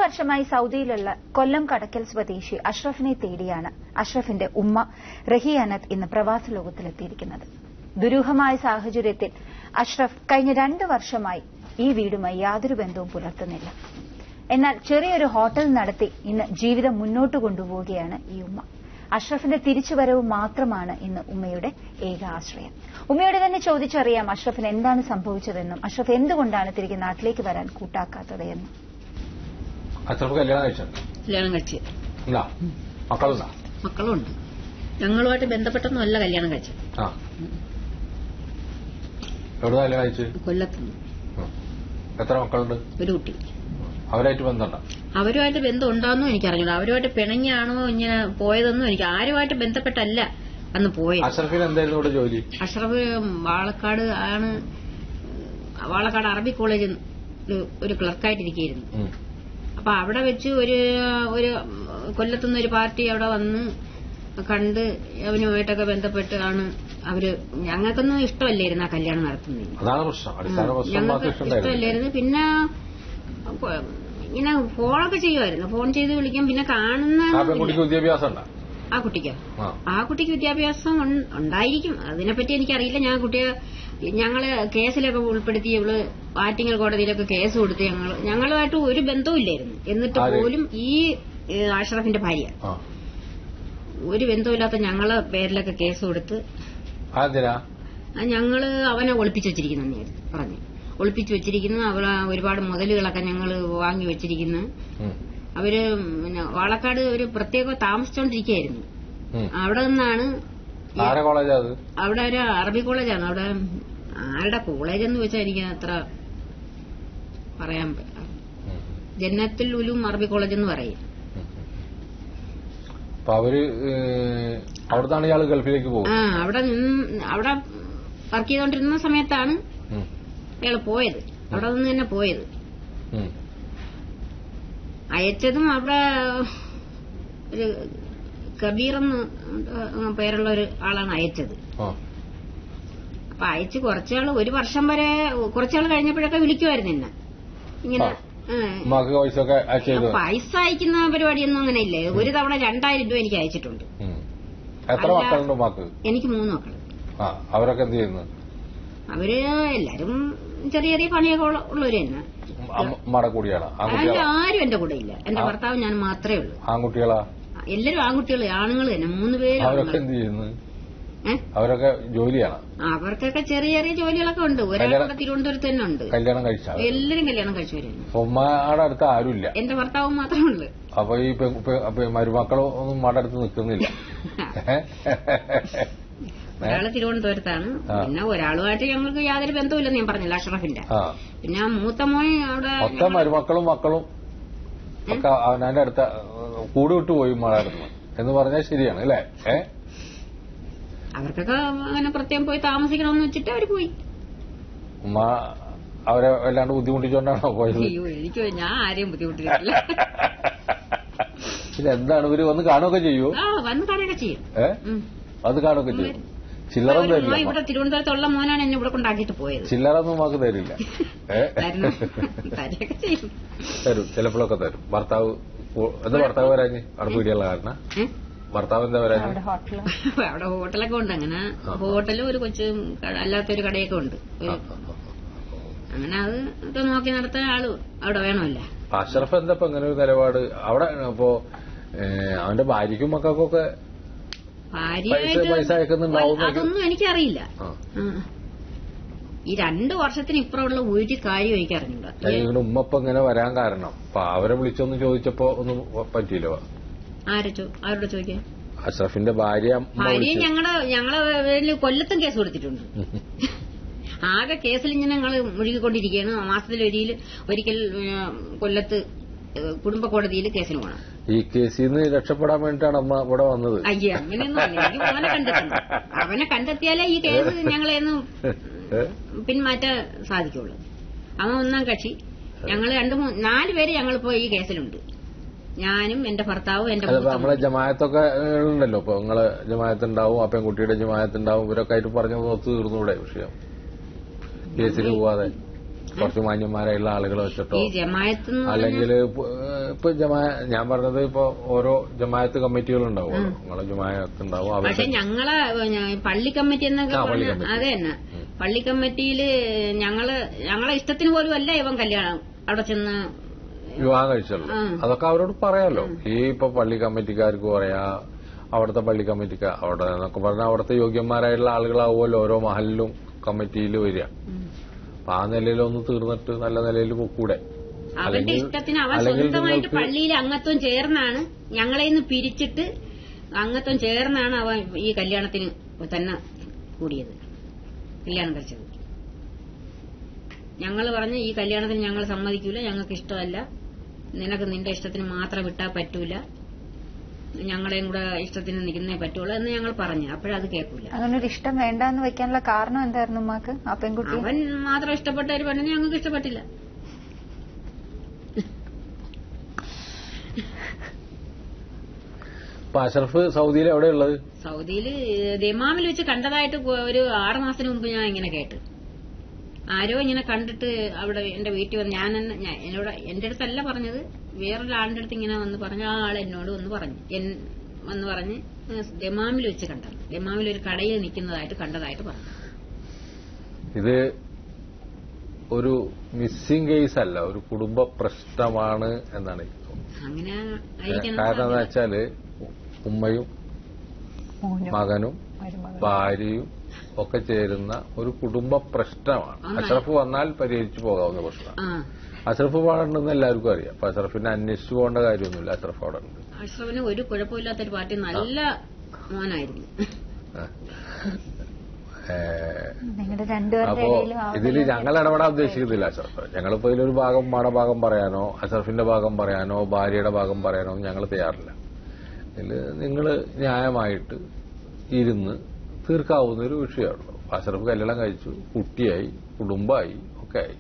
വർഷമായി സൌദിയിലുള്ള കൊല്ലം കടക്കൽ സ്വദേശി അഷ്റഫിനെ തേടിയാണ് അഷ്റഫിന്റെ ഉമ്മ റഹിയാനത്ത് ഇന്ന് പ്രവാസ ലോകത്തിലെത്തിയിരിക്കുന്നത്. ദുരൂഹമായ സാഹചര്യത്തിൽ അഷ്റഫ് കഴിഞ്ഞ 2 വർഷമായി ഈ വീടുമായി യാതൊരു ബന്ധവും പുലർത്തുന്നില്ല. എന്നാൽ ചെറിയൊരു ഹോട്ടൽ നടത്തി ഇന്ന് ജീവിതം മുന്നോട്ട് കൊണ്ടുപോവുകയാണ് ഈ ഉമ്മ. അഷ്റഫിന്റെ തിരിച്ചുവരവ് മാത്രമാണ് ഇന്ന് ഉമ്മയുടെ ഏക ആശ്രയം. ഉമ്മയോട് തന്നെ ചോദിച്ചറിയാം അഷ്റഫിന് എന്താണ് സംഭവിച്ചതെന്നും അഷ്റഫ് എന്തുകൊണ്ടാണ് തിരികെ നാട്ടിലേക്ക് വരാൻ കൂട്ടാക്കാത്തത് എന്നും. കല്യാണം കഴിച്ചു. മക്കളുണ്ട്. ഞങ്ങളുമായിട്ട് ബന്ധപ്പെട്ടൊന്നുമല്ല കല്യാണം കഴിച്ചത്. കൊല്ലത്തുനിന്ന്. എത്ര മക്കളുണ്ട്? ഒരു കുട്ടി. അവരായിട്ട് ബന്ധമുണ്ടോ? അവരുമായിട്ട് ബന്ധം ഉണ്ടാകുന്നു എനിക്കറിഞ്ഞൂടാ. അവരുമായിട്ട് പിണങ്ങിയാണോ ഇങ്ങനെ പോയതെന്നും എനിക്ക് ആരുമായിട്ട് ബന്ധപ്പെട്ടല്ല അന്ന് പോയത്. അഷ്റഫിന് എന്തായിരുന്നു ഇവിടെ ജോലി? അഷ്റഫ് വാളക്കാട് ആണ്. വാളക്കാട് അറബി കോളേജിൽ ഒരു ക്ലർക്കായിട്ടിരിക്കുന്നു. അപ്പൊ അവിടെ വെച്ച് ഒരു കൊല്ലത്തുനിന്ന് ഒരു പാർട്ടി അവിടെ വന്ന് കണ്ട് അവനുമായിട്ടൊക്കെ ബന്ധപ്പെട്ട് ആണ് അവര്. ഞങ്ങൾക്കൊന്നും ഇഷ്ടമല്ലായിരുന്നു ആ കല്യാണം നടത്തുന്നത്. ഞങ്ങൾക്ക് ഇഷ്ടമല്ലായിരുന്നു. പിന്നെ ഇങ്ങനെ ഫോണൊക്കെ ചെയ്യുമായിരുന്നു. ഫോൺ ചെയ്ത് വിളിക്കും. പിന്നെ കാണുന്ന ആ കുട്ടിക്ക് വിദ്യാഭ്യാസം ഉണ്ടായിരിക്കും. അതിനെപ്പറ്റി എനിക്കറിയില്ല. ഞങ്ങള് കേസിലൊക്കെ ഉൾപ്പെടുത്തി ഇവള് ആറ്റിങ്ങൽ കോടതിയിലൊക്കെ കേസ് കൊടുത്ത് ഞങ്ങളുമായിട്ട് ഒരു ബന്ധവുമില്ലായിരുന്നു. എന്നിട്ട് പോലും ഈ അഷ്റഫിന്റെ ഭാര്യ ഒരു ബന്ധമില്ലാത്ത ഞങ്ങളെ പേരിലൊക്കെ കേസ് കൊടുത്ത് ഞങ്ങള് അവനെ ഒളിപ്പിച്ചു വെച്ചിരിക്കുന്നു പറഞ്ഞു. ഒളിപ്പിച്ചു വെച്ചിരിക്കുന്നു. അവളെ ഒരുപാട് മുതലുകളൊക്കെ ഞങ്ങള് വാങ്ങി വെച്ചിരിക്കുന്നു. അവര് വാളക്കാട് ഒരു പ്രത്യേകം താമസിച്ചോണ്ടിരിക്കുകയായിരുന്നു. അവിടെ നിന്നാണ്. അവിടെ ഒരു അറബി കോളേജാണ്. അവിടെ ആരുടെ കോളേജെന്ന് വെച്ചാൽ എനിക്ക് അത്ര പറയാൻ പറ്റില്ല. ജന്നത്തുൽ ഉലൂം അറബി കോളേജ് എന്ന് പറയും. അവിടെ ഗൾഫിലേക്ക് പോകും. അവിടെ വർക്ക് ചെയ്തോണ്ടിരുന്ന സമയത്താണ് അയാള് പോയത്. അവിടെ നിന്ന് തന്നെ പോയത്. അയച്ചതും അവിടെ ഒരു കബീർ എന്ന് പേരുള്ള ഒരു ആളാണ് അയച്ചത്. അപ്പൊ അയച്ച് കുറച്ചാള് ഒരു വർഷം വരെ കുറച്ചാൾ കഴിഞ്ഞപ്പോഴൊക്കെ വിളിക്കുമായിരുന്നു എന്നെ ഇങ്ങനെ. പൈസ അയക്കുന്ന പരിപാടിയൊന്നും അങ്ങനെ ഇല്ലേ. ഒരു തവണ 2000 രൂപ എനിക്ക് അയച്ചിട്ടുണ്ട്. എനിക്ക് 3 മക്കള്. അവരൊക്കെ എന്ത് ചെയ്യുന്നു? അവര് എല്ലാരും ചെറിയ ചെറിയ പണിയൊക്കെ ഉള്ളവര് തന്നെ. ആരും എന്റെ കൂടെ ഇല്ല. എന്റെ ഭർത്താവ് ഞാൻ മാത്രമേ ഉള്ളൂ. ആൺകുട്ടികളാ? എല്ലാരും ആൺകുട്ടികള്. ആണുങ്ങൾ തന്നെ 3 പേര്. അവരൊക്കെ ജോലിയാണ്? അവർക്കൊക്കെ ചെറിയ ചെറിയ ജോലികളൊക്കെ ഉണ്ട്. ഒരാളുടെ തിരുവനന്തപുരത്ത് തന്നെ ഉണ്ട്. കല്യാണം കഴിച്ച എല്ലാരും കല്യാണം കഴിച്ചവരാണ്. ഉമ്മയുടെ അടുത്ത് ആരുമില്ല? എന്റെ ഭർത്താവ് മാത്രമേ ഉള്ളൂ. അപ്പൊ ഈ മരുമക്കളോ ഒന്നും ഉമ്മയുടെ അടുത്ത് നിൽക്കുന്നില്ല? ഒരാള് തിരുവനന്തപുരത്താണ്. പിന്നെ ഒരാളുമായിട്ട് ഞങ്ങൾക്ക് യാതൊരു ബന്ധവുമില്ലെന്ന് ഞാൻ പറഞ്ഞില്ല, അഷ്റഫിന്റെ. പിന്നെ മൂത്ത മോൻ അവിടെ. മൊത്തം മരുമക്കളും മക്കളും ഒക്കെ അവന്റെ അടുത്ത് കൂടി വിട്ടു പോയി ഉമ്മയുടെ എന്ന് പറഞ്ഞാൽ ശരിയാണ് അല്ലേ? അവർക്കൊക്കെ അങ്ങനെ പ്രത്യേകം പോയി താമസിക്കണമെന്ന് വെച്ചിട്ട് അവര് പോയി. ഉമ്മ അവരെ വല്ലാണ്ട് ബുദ്ധിമുട്ടിച്ചോണ്ടാണോ പോയത്? എനിക്ക് ഞാൻ ആരെയും ബുദ്ധിമുട്ടില്ല. പിന്നെ എന്താണ് ഇവര് വന്ന് കാണുകയൊക്കെ ചെയ്യൂ? വന്ന് കാണുകയൊക്കെ ചെയ്യും. അത് കാണുകയൊക്കെ ചെയ്യും. ചില്ലറൊന്നും തരില്ല. ഇവിടെ തിരുവനന്തപുരത്തുള്ള മോനാണ് എന്നെ ഇവിടെ കൊണ്ടാക്കിയിട്ട് പോയത്. ചില്ലറൊന്നും നമുക്ക് തരില്ല. തരും, ചിലപ്പോഴൊക്കെ തരും. ഭർത്താവ് എന്താ ഭർത്താവ് വരാഞ്ഞ്? അവിടെ പീടിയുള്ള കാരണം ഭർത്താവ് എന്താ വരാഞ്ഞ്? അവിടെ ഹോട്ടലൊക്കെ ഉണ്ട്. അങ്ങനെ ഹോട്ടലും ഒരു കൊച്ചു അല്ലാത്തൊരു കടയൊക്കെ ഉണ്ട്. അങ്ങനെ അത് നോക്കി നടത്താൻ ആള് അവിടെ വേണമല്ല. അഷ്റഫ് എന്താ ഇപ്പൊ ഇങ്ങനെ ഒരു നിലപാട്? അവിടെ ഇപ്പോ അവന്റെ ഭാര്യയ്ക്കും മക്കൾക്കൊക്കെ പൈസ അയക്കുന്നുണ്ടാവും. അതൊന്നും എനിക്കറിയില്ല. ഈ 2 വർഷത്തിന് ഇപ്പുറമുള്ള ഒരു കാര്യം എനിക്കറിഞ്ഞില്ല. ഉമ്മപ്പം ഇങ്ങനെ വരാൻ കാരണം അവരെ വിളിച്ചൊന്നും ചോദിച്ചപ്പോ ഒന്നും പറ്റിയില്ലോ? ആരോട് ചോദിക്കാം? അഷ്റഫിന്റെ ഭാര്യ ഞങ്ങളെ കൊല്ലത്തും കേസ് കൊടുത്തിട്ടുണ്ട്. ആകെ കേസിൽ ഇങ്ങനെ ഞങ്ങൾ മുഴുകിക്കൊണ്ടിരിക്കുകയാണ്. ഒരിക്കൽ കൊല്ലത്ത് കുടുംബ കോടതിയിൽ കേസിന് പോകണം. ഈ കേസിൽ നിന്ന് രക്ഷപ്പെടാൻ വേണ്ടിയിട്ടാണ് അമ്മ ഇവിടെ വന്നത്. അയ്യോ, അങ്ങനെയൊന്നും അല്ല. എനിക്ക് അവനെ കണ്ടെത്തണം. അവനെ കണ്ടെത്തിയാലേ ഈ കേസ് ഞങ്ങളെയൊന്നും പിന്മാറ്റാൻ സാധിക്കുള്ളൂ. അവൻ 1-ാം കക്ഷി. ഞങ്ങൾ 4 പേര് ഞങ്ങളിപ്പോ ഈ കേസിലുണ്ട്. ഞാനും എന്റെ ഭർത്താവും എന്റെ നമ്മളെ ജമായത്തൊക്കെ ഉണ്ടല്ലോ. ഇപ്പൊ നിങ്ങളെ ജമായത്തുണ്ടാവും, ആ പെൺകുട്ടിയുടെ ജമായത്തുണ്ടാവും. ഇവരൊക്കെ ആയിട്ട് പറഞ്ഞ ഒത്തു തീർന്നൂടെ വിഷയം? കേസിന് പോവാതെ കുറച്ച് മാന്യന്മാരായുള്ള ആളുകളെ വെച്ചിട്ടോ ഈ ജമാഅത്ത് അല്ലെങ്കിൽ ഇപ്പൊ ഞാൻ പറഞ്ഞത് ഇപ്പൊ ഓരോ ജമാഅത്ത് കമ്മിറ്റികളുണ്ടാവും, നിങ്ങളെ ജമാഅത്ത് ഉണ്ടാവും. പക്ഷെ ഞങ്ങളെ പള്ളി കമ്മിറ്റി എന്നൊക്കെ അത് തന്നെ പള്ളി കമ്മിറ്റിയില് ഞങ്ങളെ ഇഷ്ടത്തിന് പോലും അല്ല ഇവൻ കല്യാണം അവിടെ ചെന്ന് വിവാഹം കഴിച്ചുള്ളൂ. അതൊക്കെ അവരോട് പറയാലോ. ഈ ഇപ്പൊ പള്ളി കമ്മിറ്റിക്കാർക്ക് പറയാ, അവിടുത്തെ പള്ളി കമ്മിറ്റിക്കാർ അവിടെ എന്നൊക്കെ പറഞ്ഞാൽ അവിടുത്തെ യോഗ്യന്മാരായിട്ടുള്ള ആളുകളാവുമല്ലോ ഓരോ മഹലിലും കമ്മിറ്റിയിൽ വരിക. അപ്പൊ ആ നിലയിലൊന്ന് തീർന്നിട്ട് നല്ല നിലയിൽ കൂടെ അവന്റെ ഇഷ്ടത്തിന് അവൻ സ്വന്തമായിട്ട് പള്ളിയിൽ അംഗത്വം ചേർന്നാണ് ഞങ്ങളെ നിന്ന് പിരിച്ചിട്ട് അംഗത്വം ചേർന്നാണ് അവൻ ഈ കല്യാണത്തിന് തന്നെ കൂടിയത്, കല്യാണം കഴിച്ചത്. ഞങ്ങൾ പറഞ്ഞ് ഈ കല്യാണത്തിന് ഞങ്ങൾ സമ്മതിക്കൂല, ഞങ്ങൾക്ക് ഇഷ്ടമല്ല, നിനക്ക് നിന്റെ ഇഷ്ടത്തിന് മാത്രം വിട്ടാൽ പറ്റൂല, ഞങ്ങളെയും കൂടെ ഇഷ്ടത്തിന് നിൽക്കുന്നേ പറ്റുള്ളൂ എന്ന് ഞങ്ങൾ പറഞ്ഞു. അപ്പോഴത് കേൾക്കൂല. അങ്ങനെ ഒരു ഇഷ്ടം വേണ്ടെന്ന് വെക്കാനുള്ള കാരണം എന്തായിരുന്നു ഉമ്മാക്ക്? ആ പെൺകുട്ടി അവൻ മാത്രം ഇഷ്ടപ്പെട്ട ഒരു പെണ്ണിനെ ഞങ്ങൾക്ക് ഇഷ്ടപ്പെട്ടില്ല. അഷറഫ് സൗദിയിൽ എവിടെയുള്ളത്? സൗദിയിൽ ദമാമിൽ വെച്ച് കണ്ടതായിട്ട് ഒരു 6 മാസത്തിന് മുമ്പ് ഞാൻ ഇങ്ങനെ കേട്ട്. ആരോ ഇങ്ങനെ കണ്ടിട്ട് അവിടെ എന്റെ വീട്ടിൽ വന്ന് എന്നോട് എന്റെ അടുത്തല്ല പറഞ്ഞത്, വേറൊരാളുടെ അടുത്ത് ഇങ്ങനെ വന്ന് പറഞ്ഞു. ആ ആൾ എന്നോട് വന്ന് പറഞ്ഞ് ദമാമിൽ വെച്ച് കണ്ടത്, ദമാമിൽ ഒരു കടയിൽ നിൽക്കുന്നതായിട്ട് കണ്ടതായിട്ട് പറഞ്ഞു. ഇത് ഒരു മിസ്സിംഗ് കേസ് അല്ല, ഒരു കുടുംബ പ്രശ്നമാണ് എന്നാണ് എനിക്ക് തോന്നുന്നത്. അങ്ങനെ കാരണം എന്താ വെച്ചാല് ഉമ്മയും മകനും ഭാര്യയും ഒക്കെ ചേരുന്ന ഒരു കുടുംബ പ്രശ്നമാണ്. അഷറഫ് വന്നാൽ പരിഹരിച്ചു പോകാവുന്ന പ്രശ്നമാണ്. അഷറഫ് പാടുണ്ടെന്ന് എല്ലാവർക്കും അറിയാം. അപ്പൊ അഷറഫിനെ അന്വേഷിച്ചു പോകേണ്ട കാര്യമൊന്നുമില്ല. അഷറഫ് അവിടെ ഉണ്ട്. അഷറഫിന് ഒരു കുഴപ്പമില്ലാത്തൊരു പാർട്ടി, നല്ല മോനായിരുന്നു. അപ്പോ ഇതിൽ ഞങ്ങൾ ഇടപെടാൻ ഉദ്ദേശിക്കുന്നില്ല അഷറഫ്. ഞങ്ങളിപ്പോ ഇതിലൊരു ഭാഗം ഉമ്മയുടെ ഭാഗം പറയാനോ അഷറഫിന്റെ ഭാഗം പറയാനോ ഭാര്യയുടെ ഭാഗം പറയാനോ ഞങ്ങൾ തയ്യാറില്ല. ഇതിൽ നിങ്ങൾ ന്യായമായിട്ട് ഇരുന്ന് തീർക്കാവുന്ന ഒരു വിഷയമാണല്ലോ. അഷറഫ് കല്യാണം കഴിച്ചു, കുട്ടിയായി, കുടുംബമായി ഒക്കെ ആയി.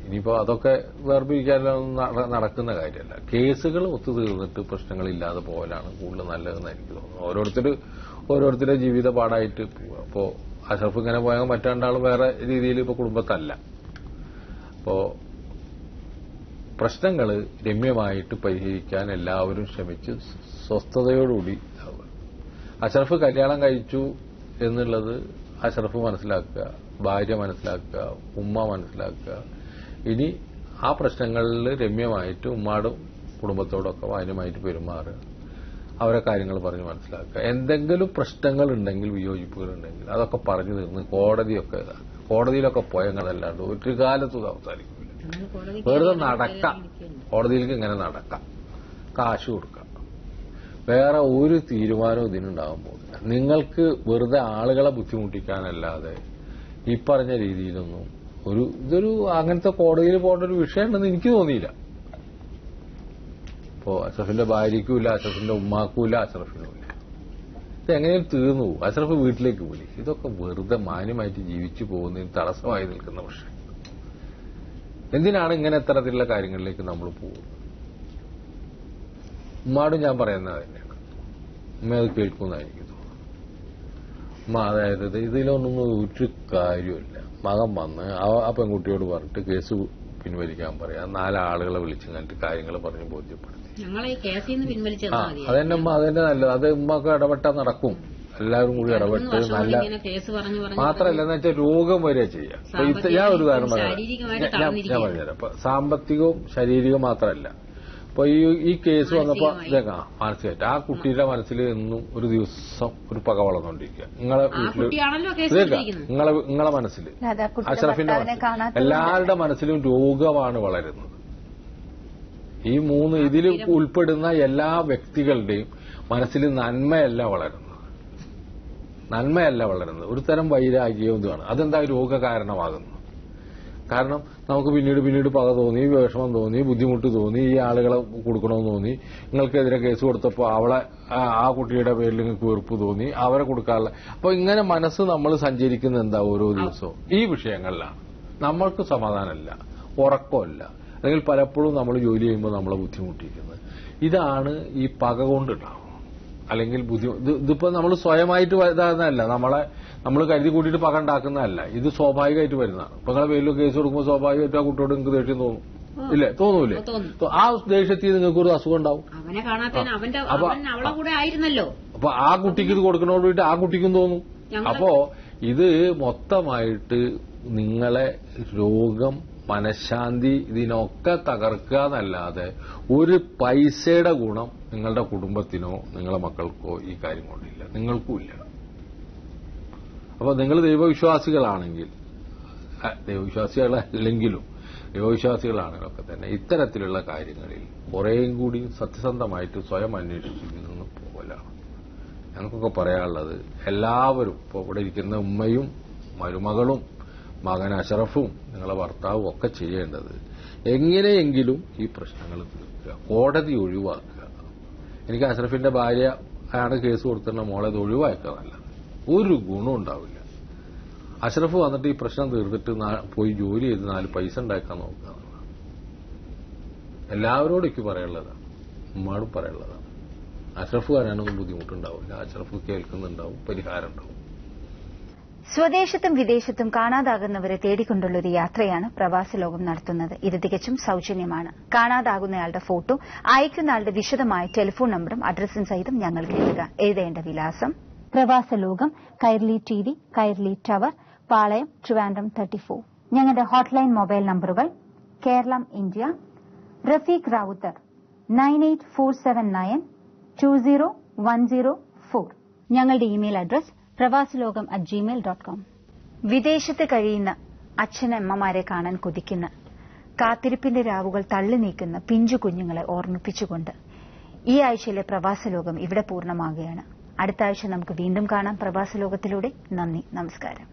ഇനിയിപ്പോ അതൊക്കെ വേർപിരിക്കാനൊന്നും നടക്കുന്ന കാര്യമല്ല. കേസുകൾ ഒത്തുതീർന്നിട്ട് പ്രശ്നങ്ങളില്ലാതെ പോകലാണ് കൂടുതൽ നല്ലതെന്ന് എനിക്ക് തോന്നുന്നു. ഓരോരുത്തരുടെ ജീവിത പാടായിട്ട് അപ്പോ അഷറഫ് ഇങ്ങനെ പോയാൽ മറ്റാണ്ടാളും വേറെ രീതിയിൽ ഇപ്പൊ കുടുംബത്തല്ല. അപ്പോ പ്രശ്നങ്ങൾ രമ്യമായിട്ട് പരിഹരിക്കാൻ എല്ലാവരും ശ്രമിച്ച് സ്വസ്ഥതയോടുകൂടി അഷറഫ് കല്യാണം കഴിച്ചു എന്നുള്ളത് അഷറഫ് മനസ്സിലാക്കുക, ഭാര്യ മനസ്സിലാക്കുക, ഉമ്മ മനസ്സിലാക്കുക. ഇനി ആ പ്രശ്നങ്ങളിൽ രമ്യമായിട്ട് ഉമ്മാടും കുടുംബത്തോടൊക്കെ മാന്യമായിട്ട് പെരുമാറുക, അവരെ കാര്യങ്ങൾ പറഞ്ഞ് മനസ്സിലാക്കുക. എന്തെങ്കിലും പ്രശ്നങ്ങൾ ഉണ്ടെങ്കിൽ, വിയോജിപ്പുകൾ ഉണ്ടെങ്കിൽ അതൊക്കെ പറഞ്ഞു തീർന്ന് കോടതിയിലൊക്കെ പോയങ്ങളല്ലാണ്ട് ഒരു കാലത്തും അവസാനിക്കില്ല. വെറുതെ നടക്കാം, കോടതിയിലേക്ക് ഇങ്ങനെ നടക്കാം, കാശ് കൊടുക്കാം, വേറെ ഒരു തീരുമാനവും ഇതിനുണ്ടാകാൻ പോകുന്നില്ല. നിങ്ങൾക്ക് വെറുതെ ആളുകളെ ബുദ്ധിമുട്ടിക്കാനല്ലാതെ ഈ പറഞ്ഞ രീതിയിലൊന്നും ഇതൊരു അങ്ങനത്തെ കോടതിയിൽ പോകേണ്ട ഒരു വിഷയമുണ്ടെന്ന് എനിക്ക് തോന്നിയില്ല. ഇപ്പോ അഷറഫിന്റെ ഭാര്യയ്ക്കുമില്ല, അഷറഫിന്റെ ഉമ്മാക്കുമില്ല, അഷറഫിനുമില്ല. ഇത് എങ്ങനെയും തീർന്നു പോകും. അഷറഫ് വീട്ടിലേക്ക് പോയി. ഇതൊക്കെ വെറുതെ മാന്യമായിട്ട് ജീവിച്ചു പോകുന്നതിന് തടസ്സമായി നിൽക്കുന്ന വിഷയം. എന്തിനാണ് ഇങ്ങനെ ഇത്തരത്തിലുള്ള കാര്യങ്ങളിലേക്ക് നമ്മൾ പോകുന്നത്? ഉമ്മാടും ഞാൻ പറയുന്നത് തന്നെയാണ്. ഉമ്മ അത് കേൾക്കുന്നതാണ് എനിക്ക് തോന്നുന്നത്. ഉമ്മ അതായത് ഇതിലൊന്നും ഒരു കാര്യമില്ല. മകൻ വന്ന് ആ പെൺകുട്ടിയോട് പറഞ്ഞിട്ട് കേസ് പിൻവലിക്കാൻ പറയാം, 4 ആളുകളെ വിളിച്ചു കണ്ടിട്ട് കാര്യങ്ങൾ പറഞ്ഞ് ബോധ്യപ്പെടുത്തി. അതെന്നെ ഉമ്മ അതന്നെ നല്ലത്. അത് ഉമ്മക്ക് ഇടപെട്ടാൽ നടക്കും. എല്ലാവരും കൂടി ഇടപെട്ട് നല്ല മാത്രമല്ല എന്ന് വെച്ചാൽ രോഗം വരെ ചെയ്യാം. ഞാൻ ഒരു കാരണം ഞാൻ പറഞ്ഞുതരാം. ഇപ്പൊ സാമ്പത്തികവും ശാരീരികവും മാത്രമല്ല. അപ്പൊ ഈ കേസ് വന്നപ്പോ മാനസികമായിട്ട് ആ കുട്ടിയുടെ മനസ്സിൽ എന്നും ഒരു ദിവസം ഒരു പക വളർന്നുകൊണ്ടിരിക്കുക. നിങ്ങളെ വീട്ടില് നിങ്ങളെ മനസ്സിൽ, അഷറഫിന്റെ മനസ്സിൽ, എല്ലാവരുടെ മനസ്സിലും രോഗമാണ് വളരുന്നത്. ഈ 3 ഇതിൽ ഉൾപ്പെടുന്ന എല്ലാ വ്യക്തികളുടെയും മനസ്സിൽ നന്മയല്ല വളരുന്നത്, ഒരു തരം വൈരാഗ്യവും ഇതുമാണ്. അതെന്താ രോഗകാരണമാകുന്നു? കാരണം നമുക്ക് പിന്നീട് പക തോന്നി, വിഷമം തോന്നി, ബുദ്ധിമുട്ട് തോന്നി, ഈ ആളുകളെ കൊടുക്കണമെന്ന് തോന്നി, നിങ്ങൾക്കെതിരെ കേസ് കൊടുത്തപ്പോൾ ആ കുട്ടിയുടെ പേരിൽ നിങ്ങൾക്ക് വെറുപ്പ് തോന്നി, അവരെ കൊടുക്കാനുള്ള. അപ്പൊ ഇങ്ങനെ മനസ്സ് നമ്മൾ സഞ്ചരിക്കുന്ന എന്താ ഓരോ ദിവസവും ഈ വിഷയങ്ങളിലാണ്. നമ്മൾക്ക് സമാധാനമില്ല, ഉറക്കമില്ല, അല്ലെങ്കിൽ പലപ്പോഴും നമ്മൾ ജോലി ചെയ്യുമ്പോൾ നമ്മളെ ബുദ്ധിമുട്ടിക്കുന്നത്. ഇതാണ് ഈ പക കൊണ്ടുണ്ടാവും. അല്ലെങ്കിൽ ഇതിപ്പോ നമ്മൾ സ്വയമായിട്ട് വരുന്നതല്ല, നമ്മൾ കരുതി കൂട്ടിയിട്ട് പക ഉണ്ടാക്കുന്നതല്ല, ഇത് സ്വാഭാവികമായിട്ട് വരുന്നതാണ്. ഇപ്പൊ നിങ്ങളെ പേരിൽ കേസ് കൊടുക്കുമ്പോൾ സ്വാഭാവികമായിട്ട് ആ കുട്ടിയോട് നിങ്ങൾക്ക് ദേഷ്യം തോന്നും, ഇല്ലേ? തോന്നൂലേ? ആ ദേഷ്യത്തിൽ നിങ്ങൾക്ക് ഒരു അസുഖം ഉണ്ടാവും. അപ്പൊ ആ കുട്ടിക്ക് ഇത് കൊടുക്കുന്നതോടുകൂടി ആ കുട്ടിക്കും തോന്നും. അപ്പോ ഇത് മൊത്തമായിട്ട് നിങ്ങളെ രോഗം, മനഃശാന്തി ഇതിനൊക്കെ തകർക്കുക എന്നല്ലാതെ ഒരു പൈസയുടെ ഗുണം നിങ്ങളുടെ കുടുംബത്തിനോ നിങ്ങളെ മക്കൾക്കോ ഈ കാര്യം കൊണ്ടില്ല, നിങ്ങൾക്കുമില്ല. അപ്പൊ നിങ്ങൾ ദൈവവിശ്വാസികളാണെങ്കിൽ, ദൈവവിശ്വാസികളല്ലെങ്കിലും ദൈവവിശ്വാസികളാണെങ്കിലൊക്കെ തന്നെ ഇത്തരത്തിലുള്ള കാര്യങ്ങളിൽ കുറേയും കൂടി സത്യസന്ധമായിട്ട് സ്വയം അന്വേഷിച്ചിരുന്നു പോകലാണ് ഞങ്ങൾക്കൊക്കെ പറയാനുള്ളത്. എല്ലാവരും ഇപ്പോൾ ഇവിടെ ഇരിക്കുന്ന ഉമ്മയും മരുമകളും മകൻ അഷറഫും നിങ്ങളെ ഭർത്താവും ഒക്കെ ചെയ്യേണ്ടത് എങ്ങനെയെങ്കിലും ഈ പ്രശ്നങ്ങൾ തീർക്കുക, കോടതി ഒഴിവാക്കുക. എനിക്ക് അഷറഫിന്റെ ഭാര്യ ആണ് കേസ് കൊടുത്തിരുന്ന മോളെ ഇത് ഒഴിവാക്കുക നല്ലത്. ഒരു ഗുണം ഉണ്ടാവില്ല. അഷറഫ് വന്നിട്ട് ഈ പ്രശ്നം തീർത്തിട്ട് പോയി ജോലി ചെയ്ത് 4 പൈസ ഉണ്ടാക്കാൻ നോക്കുക. എല്ലാവരോടും എനിക്ക് പറയാനുള്ളതാണ്, ഉമ്മാടും പറയാനുള്ളതാണ്. അഷറഫ് വരാനൊന്നും ബുദ്ധിമുട്ടുണ്ടാവില്ല, അഷറഫ് കേൾക്കുന്നുണ്ടാവും, പരിഹാരം ഉണ്ടാവും. സ്വദേശത്തും വിദേശത്തും കാണാതാകുന്നവരെ തേടിക്കൊണ്ടുള്ള ഒരു യാത്രയാണ് പ്രവാസ ലോകം നടത്തുന്നത്. ഇത് തികച്ചും സൌജന്യമാണ്. കാണാതാകുന്നയാളുടെ ഫോട്ടോ, അയക്കുന്ന ആളുടെ വിശദമായ ടെലിഫോൺ നമ്പറും അഡ്രസ്സും സഹിതം ഞങ്ങൾക്ക് എഴുതുക. എഴുതേണ്ട വിലാസം: പ്രവാസ ലോകം, കൈർലി ടി.വി., കൈർലി ടവർ, പാളയം, ട്രിവാൻഡ്രം 34. ഞങ്ങളുടെ ഹോട്ട്ലൈൻ മൊബൈൽ നമ്പറുകൾ: കേരളം ഇന്ത്യ, റഫീഖ് റാവുത്തർ 9847920104. ഞങ്ങളുടെ ഇമെയിൽ അഡ്രസ് pravasaloகம்@gmail.com. വിദേശത്ത് കഴിയുന്ന അച്ഛനമ്മമാരെ കാണാൻ കൊതിക്കുന്ന, കാത്തിരിപ്പിന്റെ രാവുകൾ തള്ളി നീക്കുന്ന പിഞ്ചു കുഞ്ഞുങ്ങളെ ഓർമ്മിപ്പിച്ചുകൊണ്ട് ഈ ആഴ്ചയിലെ പ്രവാസലോകം ഇവിടെ പൂർണ്ണമാകുകയാണ്. അടുത്ത ആഴ്ച നമുക്ക് വീണ്ടും കാണാം പ്രവാസലോകത്തിലൂടെ. നന്ദി, നമസ്കാരം.